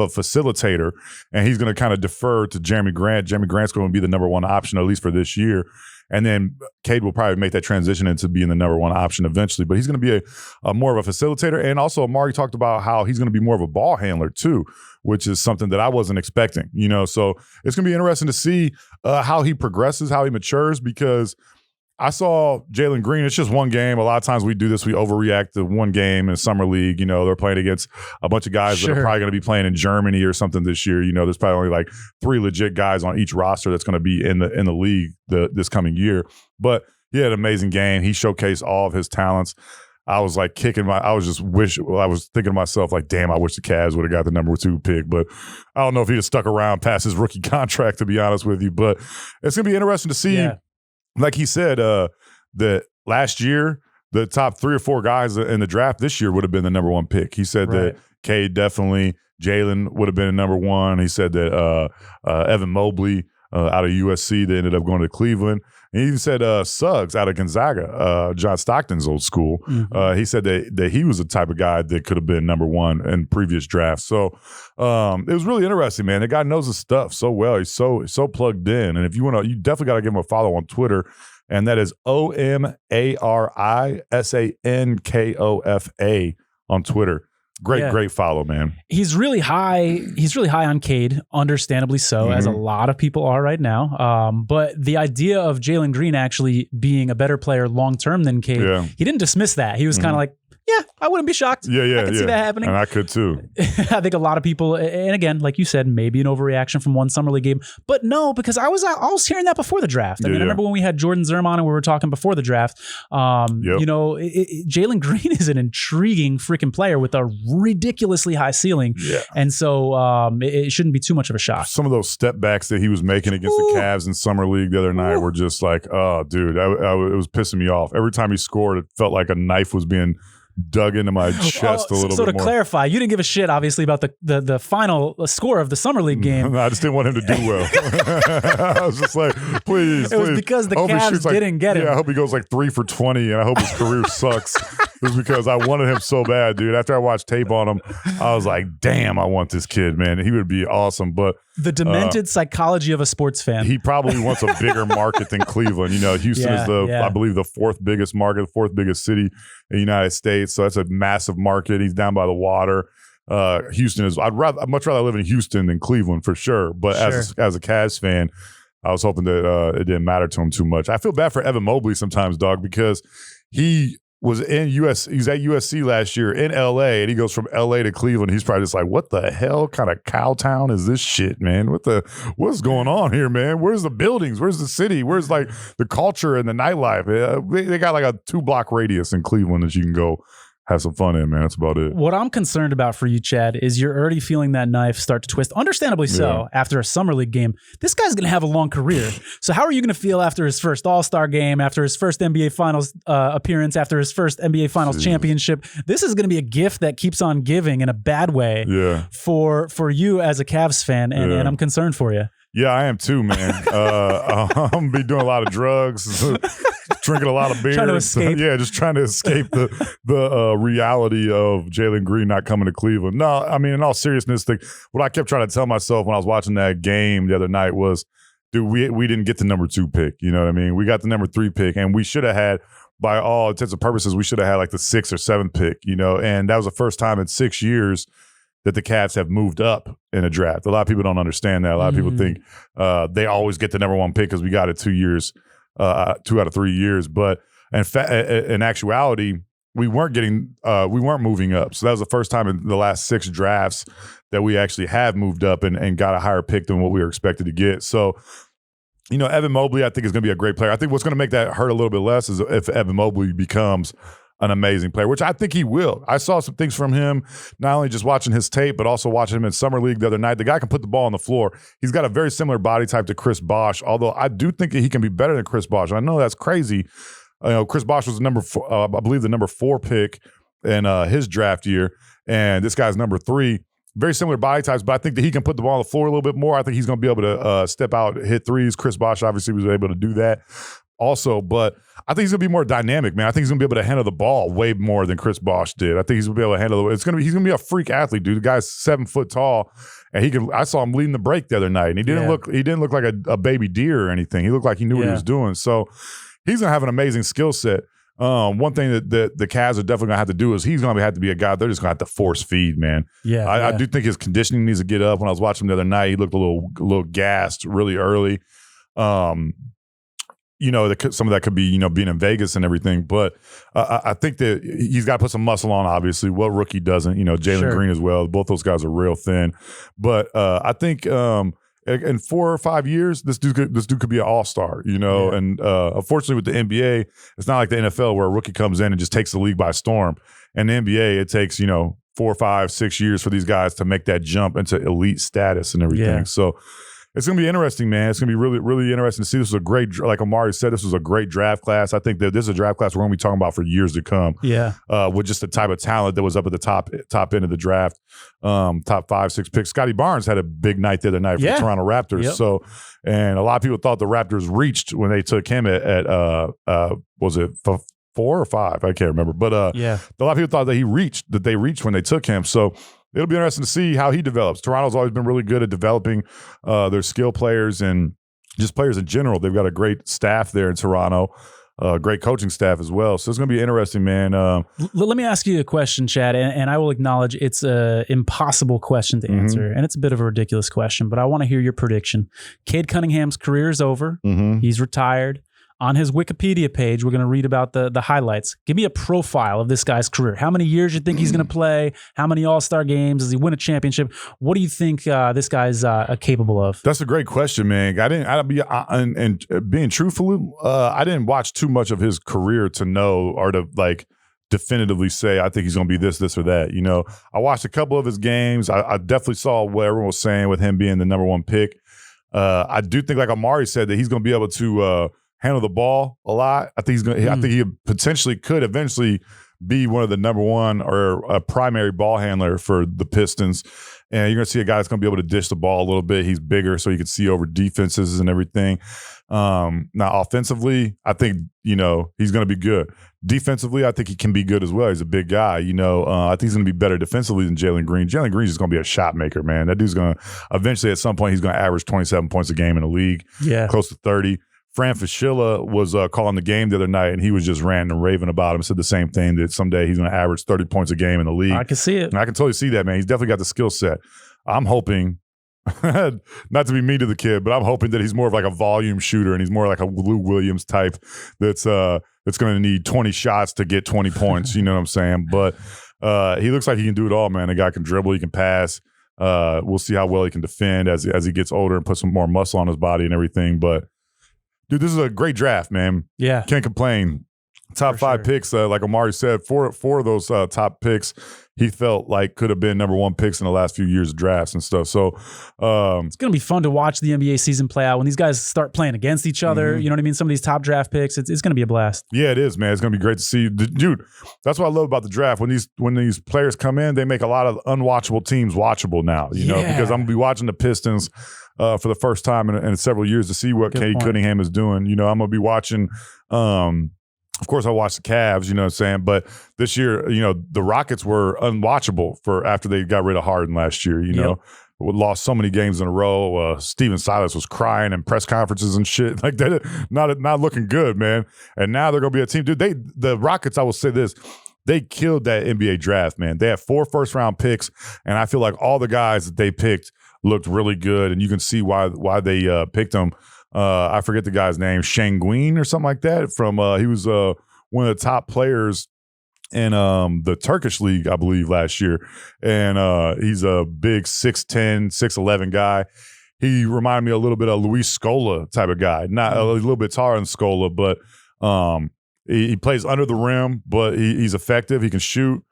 facilitator, and he's going to kind of defer to Jeremy Grant. Jeremy Grant's going to be the number one option, at least for this year. And then Cade will probably make that transition into being the number one option eventually. But he's going to be a more of a facilitator. And also, Omari talked about how he's going to be more of a ball handler too, which is something that I wasn't expecting. You know, so it's going to be interesting to see how he progresses, how he matures, because I saw Jalen Green. It's just one game. A lot of times we do this. We overreact to one game in Summer League. You know, they're playing against a bunch of guys that are probably going to be playing in Germany or something this year. You know, there's probably only like 3 legit guys on each roster that's going to be in the league this coming year. But he had an amazing game. He showcased all of his talents. I was like I was thinking to myself, like, damn, I wish the Cavs would have got the number 2 pick. But I don't know if he'd have stuck around past his rookie contract, to be honest with you. But it's going to be interesting to see. Yeah. Like he said, that last year, the top 3 or 4 guys in the draft this year would have been the number 1 pick. He said that Cade definitely, Jalen would have been a number 1. He said that Evan Mobley out of USC that ended up going to Cleveland. And he even said Suggs out of Gonzaga, John Stockton's old school. Mm-hmm. He said that he was the type of guy that could have been number 1 in previous drafts. So it was really interesting, man. The guy knows his stuff so well. He's so plugged in. And if you want to, you definitely got to give him a follow on Twitter. And that is OMARI SANKOFA on Twitter. Great follow, man. He's really high. He's really high on Cade, understandably so, as a lot of people are right now. But the idea of Jalen Green actually being a better player long term than Cade, he didn't dismiss that. He was kind of like, yeah, I wouldn't be shocked. I could see that happening. And I could too. I think a lot of people, and again, like you said, maybe an overreaction from one summer league game, but no, because I was hearing that before the draft. I mean, I remember when we had Jordan Zerman and we were talking before the draft. You know, Jalen Green is an intriguing freaking player with a ridiculously high ceiling, and so it shouldn't be too much of a shock. Some of those step backs that he was making against the Cavs in summer league the other night were just like, oh, dude, it was pissing me off. Every time he scored, it felt like a knife was being dug into my chest a little bit more. So to clarify, you didn't give a shit, obviously, about the final score of the summer league game. No, I just didn't want him to do well. I was just like, please. It was because the Cavs didn't get him. Yeah, I hope he goes like 3 for 20, and I hope his career sucks. It was because I wanted him so bad, dude. After I watched tape on him, I was like, damn, I want this kid, man. He would be awesome. But the demented psychology of a sports fan. He probably wants a bigger market than Cleveland. You know, Houston is I believe, the 4th biggest market, the 4th biggest city in the United States. So that's a massive market. He's down by the water. Houston is. I'd much rather live in Houston than Cleveland for sure. But as a Cavs fan, I was hoping that it didn't matter to him too much. I feel bad for Evan Mobley sometimes, dog, because he was in US. He was at USC last year in LA, and he goes from LA to Cleveland. He's probably just like, what the hell kind of cow town is this shit, man? What's going on here, man? Where's the buildings? Where's the city? Where's like the culture and the nightlife? They got like a 2-block radius in Cleveland that you can go have some fun in, man. That's about it. What I'm concerned about for you, Chad, is you're already feeling that knife start to twist, understandably so, after a summer league game. This guy's going to have a long career. So how are you going to feel after his first All-Star game, after his first NBA Finals appearance, after his first NBA Finals championship? This is going to be a gift that keeps on giving in a bad way for you as a Cavs fan, and I'm concerned for you. Yeah, I am too, man. I'm going to be doing a lot of drugs, drinking a lot of beer. Trying to escape. Yeah, just trying to escape the reality of Jalen Green not coming to Cleveland. No, I mean, in all seriousness, what I kept trying to tell myself when I was watching that game the other night was, dude, we didn't get the number 2 pick. You know what I mean? We got the number 3 pick, and we should have had, by all intents and purposes, we should have had like the 6th or 7th pick, you know? And that was the first time in 6 years that the Cavs have moved up in a draft. A lot of people don't understand that. A lot of people think they always get the number 1 pick because we got it 2 years, 2 out of 3 years. But in actuality, we weren't moving up. So that was the first time in the last 6 drafts that we actually have moved up and got a higher pick than what we were expected to get. So, you know, Evan Mobley, I think, is going to be a great player. I think what's going to make that hurt a little bit less is if Evan Mobley becomes an amazing player, which I think he will. I saw some things from him, not only just watching his tape, but also watching him in Summer League the other night. The guy can put the ball on the floor. He's got a very similar body type to Chris Bosh, although I do think that he can be better than Chris Bosh. I know that's crazy. You know, Chris Bosh was I believe the number 4 pick in his draft year, and this guy's number 3. Very similar body types, but I think that he can put the ball on the floor a little bit more. I think he's going to be able to step out, hit threes. Chris Bosh obviously was able to do that also, but I think he's going to be more dynamic, man. I think he's going to be able to handle the ball way more than Chris Bosh did. I think he's going to be able to handle it. He's going to be a freak athlete, dude. The guy's 7 foot tall, and I saw him leading the break the other night, and he didn't look like a baby deer or anything. He looked like he knew what he was doing. So he's going to have an amazing skill set. One thing that the Cavs are definitely going to have to do is he's going to have to be a guy they're just going to have to force feed, man. I do think his conditioning needs to get up. When I was watching him the other night, he looked a little gassed really early. You know, some of that could be, you know, being in Vegas and everything. But I think that he's got to put some muscle on, obviously. What rookie doesn't? You know, Jalen Green as well. Both those guys are real thin. But I think in 4 or 5 years, this dude could be an all-star, you know. And unfortunately with the NBA, it's not like the NFL where a rookie comes in and just takes the league by storm. And the NBA, it takes, you know, 4, 5, 6 years for these guys to make that jump into elite status and everything. So it's going to be interesting, man. It's going to be really, really interesting to see. This was a great, like Omari said, this was a great draft class. I think that this is a draft class we're going to be talking about for years to come. With just the type of talent that was up at the top end of the draft, top 5, 6 picks. Scottie Barnes had a big night the other night for the Toronto Raptors. So, and a lot of people thought the Raptors reached when they took him at was it 4 or 5? I can't remember. But a lot of people thought that they reached when they took him. So it'll be interesting to see how he develops. Toronto's always been really good at developing their skill players and just players in general. They've got a great staff there in Toronto. great coaching staff as well. So it's going to be interesting, man. Let me ask you a question, Chad, and I will acknowledge it's an impossible question to answer, and it's a bit of a ridiculous question, but I want to hear your prediction. Cade Cunningham's career is over. He's retired. On his Wikipedia page, we're going to read about the highlights. Give me a profile of this guy's career. How many years you think he's going to play? How many All-Star games? Does he win a championship? What do you think this guy's capable of? That's a great question, man. Being truthful, I didn't watch too much of his career to know or to like definitively say I think he's going to be this or that. You know, I watched a couple of his games. I definitely saw what everyone was saying with him being the number one pick. I do think, like Omari said, that he's going to be able to handle the ball a lot. I think I think he potentially could eventually be one of the number one or a primary ball handler for the Pistons. And you're going to see a guy that's going to be able to dish the ball a little bit. He's bigger, so he can see over defenses and everything. Now, offensively, I think, he's going to be good. Defensively, I think he can be good as well. He's a big guy. I think he's going to be better defensively than Jalen Green. Jalen Green's just going to be a shot maker, man. That dude's going to eventually, at some point, he's going to average 27 points a game in the league. Yeah. Close to 30. Fran Fraschilla was calling the game the other night, and he was just ranting and raving about him. Said the same thing, that someday he's going to average 30 points a game in the league. I can see it. And I can totally see that, man. He's definitely got the skill set. I'm hoping, not to be mean to the kid, but I'm hoping that he's more of like a volume shooter, and he's more like a Lou Williams type that's going to need 20 shots to get 20 points. You know what I'm saying? But he looks like he can do it all, man. The guy can dribble, he can pass. We'll see how well he can defend as he gets older and put some more muscle on his body and everything. But dude, this is a great draft, man. Yeah. Can't complain. Top five picks, like Omari said, four of those top picks, he felt like could have been number one picks in the last few years of drafts and stuff. So it's going to be fun to watch the NBA season play out when these guys start playing against each other. You know what I mean? Some of these top draft picks, it's going to be a blast. Yeah, it is, man. It's going to be great to see. Dude, that's what I love about the draft. When these players come in, they make a lot of unwatchable teams watchable now, you know, because I'm going to be watching the Pistons for the first time in several years to see what Cade Cunningham is doing. You know, I'm going to be watching of course, I watched the Cavs, you know what I'm saying? But this year, the Rockets were unwatchable after they got rid of Harden last year, you know? We lost so many games in a row. Steven Silas was crying in press conferences and shit. Like, they're not looking good, man. And now they're going to be a team. Dude, the Rockets, I will say this, they killed that NBA draft, man. They had 4 first-round picks, and I feel like all the guys that they picked looked really good, and you can see why they picked them. I forget the guy's name, Shanguin or something like that. From he was one of the top players in the Turkish league, I believe, last year. And he's a big 6'10", 6'11" guy. He reminded me a little bit of Luis Scola type of guy. Not a little bit taller than Scola, but he plays under the rim, but he's effective. He can shoot.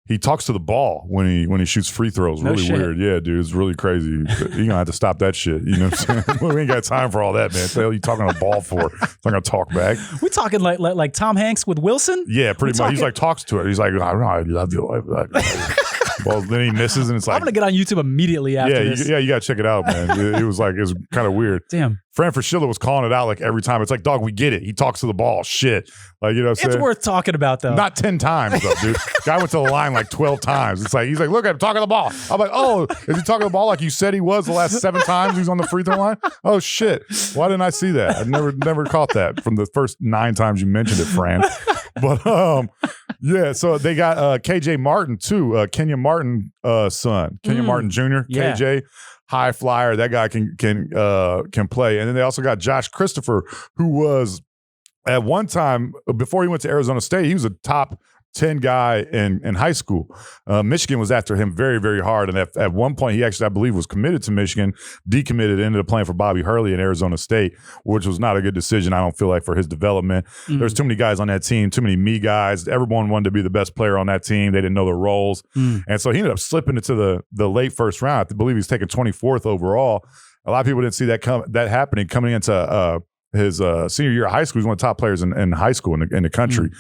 He talks to the ball when he shoots free throws. Really weird. Yeah, dude. It's really crazy. You're going to have to stop that shit. You know what I'm saying? We ain't got time for all that, man. What the hell are you talking to the ball for? I'm not going to talk back. We talking like Tom Hanks with Wilson? Yeah, pretty much. He's like, talks to it. He's like, I don't know, I love you. Well, then he misses, and it's like, I'm going to get on YouTube immediately after this. You got to check it out, man. It was kind of weird. Damn. Fran Fraschilla was calling it out like every time. It's like, dog, we get it. He talks to the ball. Shit. Like, you know what I'm saying? It's worth talking about, though. Not 10 times, though, dude. Guy went to the line like 12 times. It's like, he's like, look at him talking to the ball. I'm like, oh, is he talking to the ball like you said he was the last 7 times he's on the free throw line? Oh, shit. Why didn't I see that? I never caught that from the first 9 times you mentioned it, Fran. But, yeah, so they got KJ Martin, too. Kenyon Martin's son. Kenyon Martin Jr., KJ. High flyer, that guy can play. And then they also got Josh Christopher, who was at one time, before he went to Arizona State, he was a top 10 guy in high school. Michigan was after him very, very hard. And at one point, he actually, I believe, was committed to Michigan, decommitted, ended up playing for Bobby Hurley in Arizona State, which was not a good decision, I don't feel like, for his development. There's too many guys on that team, too many me guys. Everyone wanted to be the best player on that team. They didn't know their roles. And so he ended up slipping into the late first round. I believe he's taken 24th overall. A lot of people didn't see that happening coming into his senior year of high school. He's one of the top players in high school in the country.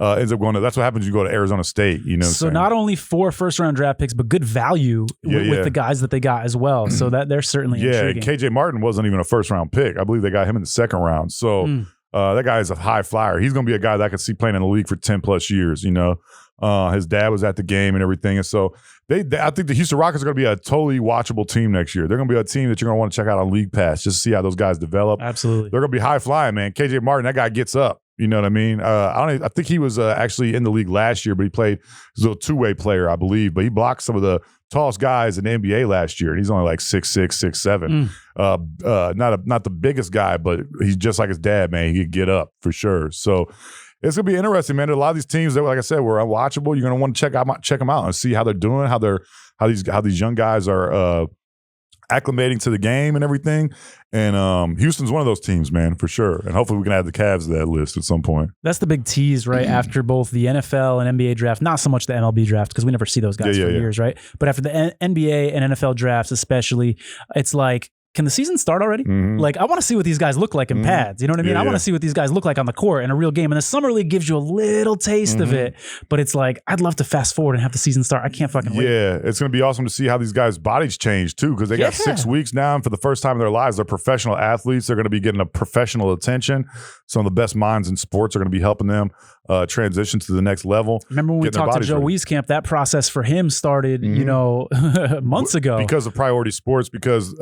Ends up going to, that's what happens when you go to Arizona State, you know. So not only 4 first-round draft picks, but good value with the guys that they got as well. So that they're certainly intriguing. KJ Martin wasn't even a first-round pick. I believe they got him in the second round. So that guy is a high flyer. He's going to be a guy that I could see playing in the league for 10 plus years, you know. His dad was at the game and everything. And so I think the Houston Rockets are going to be a totally watchable team next year. They're going to be a team that you're going to want to check out on League Pass just to see how those guys develop. Absolutely. They're going to be high flying, man. KJ Martin, that guy gets up. You know what I mean? I think he was actually in the league last year, but he played as a two-way player, I believe. But he blocked some of the tallest guys in the NBA last year, and he's only like 6'6", 6'7". Not the biggest guy, but he's just like his dad, man. He could get up for sure. So it's gonna be interesting, man. A lot of these teams that, like I said, were unwatchable. You're gonna want to check them out and see how they're doing, how these young guys are acclimating to the game and everything. And Houston's one of those teams, man, for sure. And hopefully we can add the Cavs to that list at some point. That's the big tease, right? After both the NFL and NBA draft, not so much the MLB draft because we never see those guys for years, right? But after the NBA and NFL drafts especially, it's like, can the season start already? Like, I want to see what these guys look like in pads. You know what I mean? I want to see what these guys look like on the court in a real game. And the Summer League gives you a little taste of it. But it's like, I'd love to fast forward and have the season start. I can't fucking wait. Yeah, it's going to be awesome to see how these guys' bodies change, too, because they got 6 weeks now. And for the first time in their lives, they're professional athletes. They're going to be getting a professional attention. Some of the best minds in sports are going to be helping them transition to the next level. Remember when we talked to Joe Wieskamp, that process for him started, you know, months ago. Because of Priority Sports, because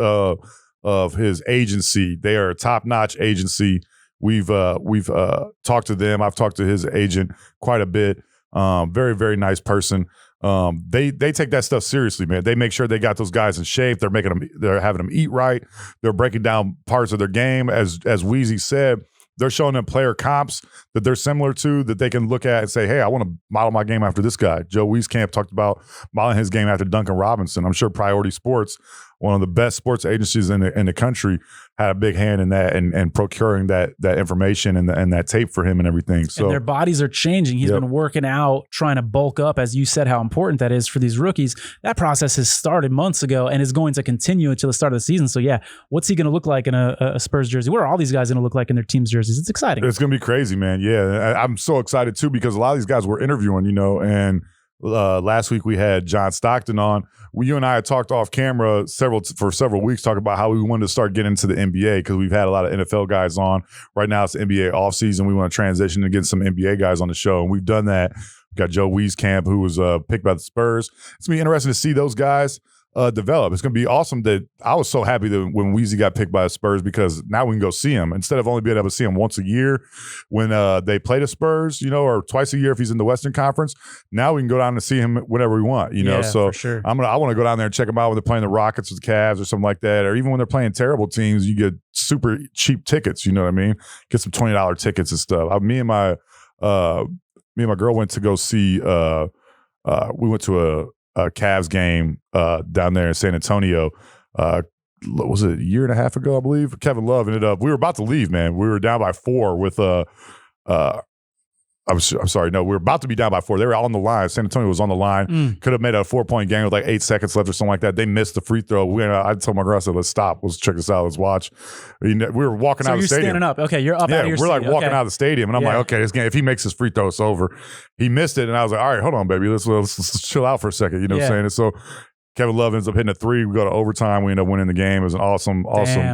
of his agency. They are a top-notch agency. We've talked to them. I've talked to his agent quite a bit. Very, very nice person. They take that stuff seriously, man. They make sure they got those guys in shape. They're having them eat right. They're breaking down parts of their game. As Weezy said, they're showing them player comps that they're similar to that they can look at and say, hey, I want to model my game after this guy. Joe Wieskamp talked about modeling his game after Duncan Robinson. I'm sure Priority Sports, one of the best sports agencies in the country, had a big hand in that and procuring that information and that tape for him and everything. So and their bodies are changing. He's been working out, trying to bulk up, as you said, how important that is for these rookies. That process has started months ago and is going to continue until the start of the season. So yeah, what's he going to look like in a Spurs jersey? What are all these guys going to look like in their team's jerseys? It's exciting. It's going to be crazy, man. Yeah, I'm so excited too because a lot of these guys we're interviewing, you know, and last week we had John Stockton on. You and I had talked off camera for several weeks talking about how we wanted to start getting into the NBA because we've had a lot of NFL guys on. Right now it's the NBA offseason. We want to transition and get some NBA guys on the show, and we've done that. We've got Joe Wieskamp, who was picked by the Spurs. It's going to be interesting to see those guys develop. It's going to be awesome that I was so happy that when Weezy got picked by the Spurs because now we can go see him instead of only being able to see him once a year when they play the Spurs, you know, or twice a year if he's in the Western Conference. Now we can go down and see him whenever we want, you know. So for sure. I want to go down there and check him out when they're playing the Rockets or the Cavs or something like that, or even when they're playing terrible teams, you get super cheap tickets. You know what I mean? Get some $20 tickets and stuff. Me and my girl went to go see. We went to a Cavs game down there in San Antonio. Was it a year and a half ago, I believe? Kevin Love ended up. We were about to leave, man. We were down by 4 with I'm sorry. No, we were about to be down by 4. They were on the line. San Antonio was on the line. Could have made a 4-point game with like 8 seconds left or something like that. They missed the free throw. I told my girl, I said, let's stop. Let's check this out. Let's watch. We were walking out of the stadium. You're standing up. Okay, you're up out of your seat. We're like walking okay. out of the stadium. And I'm like, okay, this game, if he makes his free throw, it's over. He missed it. And I was like, all right, hold on, baby. Let's chill out for a second. You know what I'm saying? And so Kevin Love ends up hitting a 3. We go to overtime. We end up winning the game. It was an awesome.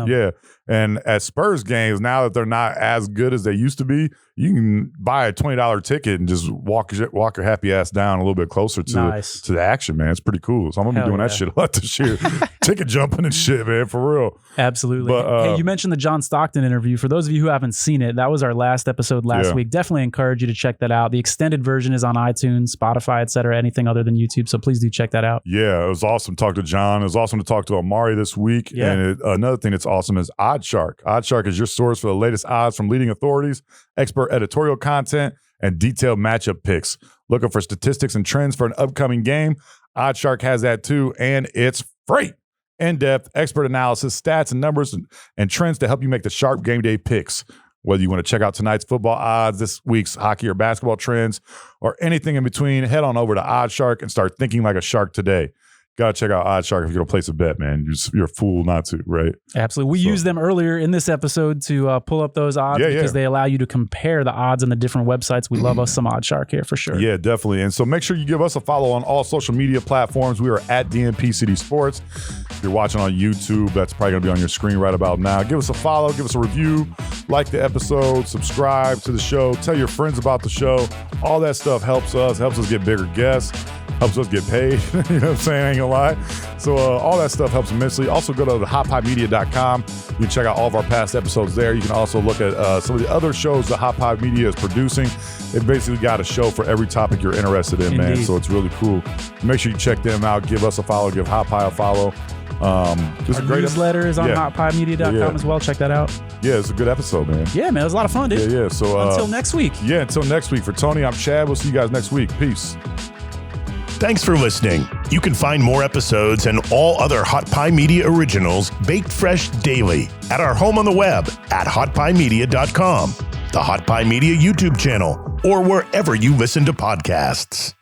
Yeah. And at Spurs games, now that they're not as good as they used to be, you can buy a $20 ticket and just walk your happy ass down a little bit closer to the action, man. It's pretty cool. So I'm gonna be doing that shit a lot this year. Ticket jumping and shit, man, for real. Absolutely. But, hey, you mentioned the John Stockton interview. For those of you who haven't seen it, that was our last episode last week. Definitely encourage you to check that out. The extended version is on iTunes, Spotify, etc. Anything other than YouTube. So please do check that out. Yeah, it was awesome to talk to John. It was awesome to talk to Omari this week. Yeah. And another thing that's awesome is OddsShark. OddsShark is your source for the latest odds from leading authorities, expert editorial content, and detailed matchup picks. Looking for statistics and trends for an upcoming game? OddsShark has that too, and it's free. In-depth expert analysis, stats and numbers and trends to help you make the sharp game day picks. Whether you want to check out tonight's football odds, this week's hockey or basketball trends, or anything in between, head on over to OddsShark and start thinking like a shark today. Gotta check out OddsShark if you're gonna place a bet, man. You're a fool not to, right? Absolutely. We used them earlier in this episode to pull up those odds because they allow you to compare the odds on the different websites. We love us some OddsShark here for sure. Yeah, definitely. And so make sure you give us a follow on all social media platforms. We are at DNP-CD Sports. If you're watching on YouTube, that's probably gonna be on your screen right about now. Give us a follow, give us a review, like the episode, subscribe to the show, tell your friends about the show. All that stuff helps us get bigger guests, helps us get paid. You know what I'm saying? I ain't gonna lie. So all that stuff helps immensely. Also go to the hotpiemedia.com. You can check out all of our past episodes there. You can also look at some of the other shows that Hot Pie Media is producing. It basically got a show for every topic you're interested in, man. So it's really cool. Make sure you check them out. Give us a follow. Give Hot Pie a follow. Our newsletter is on hotpiemedia.com as well. Check that out. Yeah, it's a good episode, man. Yeah, man. It was a lot of fun, dude. Yeah. So until next week. Yeah, until next week. For Tony, I'm Chad. We'll see you guys next week. Peace. Thanks for listening. You can find more episodes and all other Hot Pie Media originals baked fresh daily at our home on the web at hotpiemedia.com, the Hot Pie Media YouTube channel, or wherever you listen to podcasts.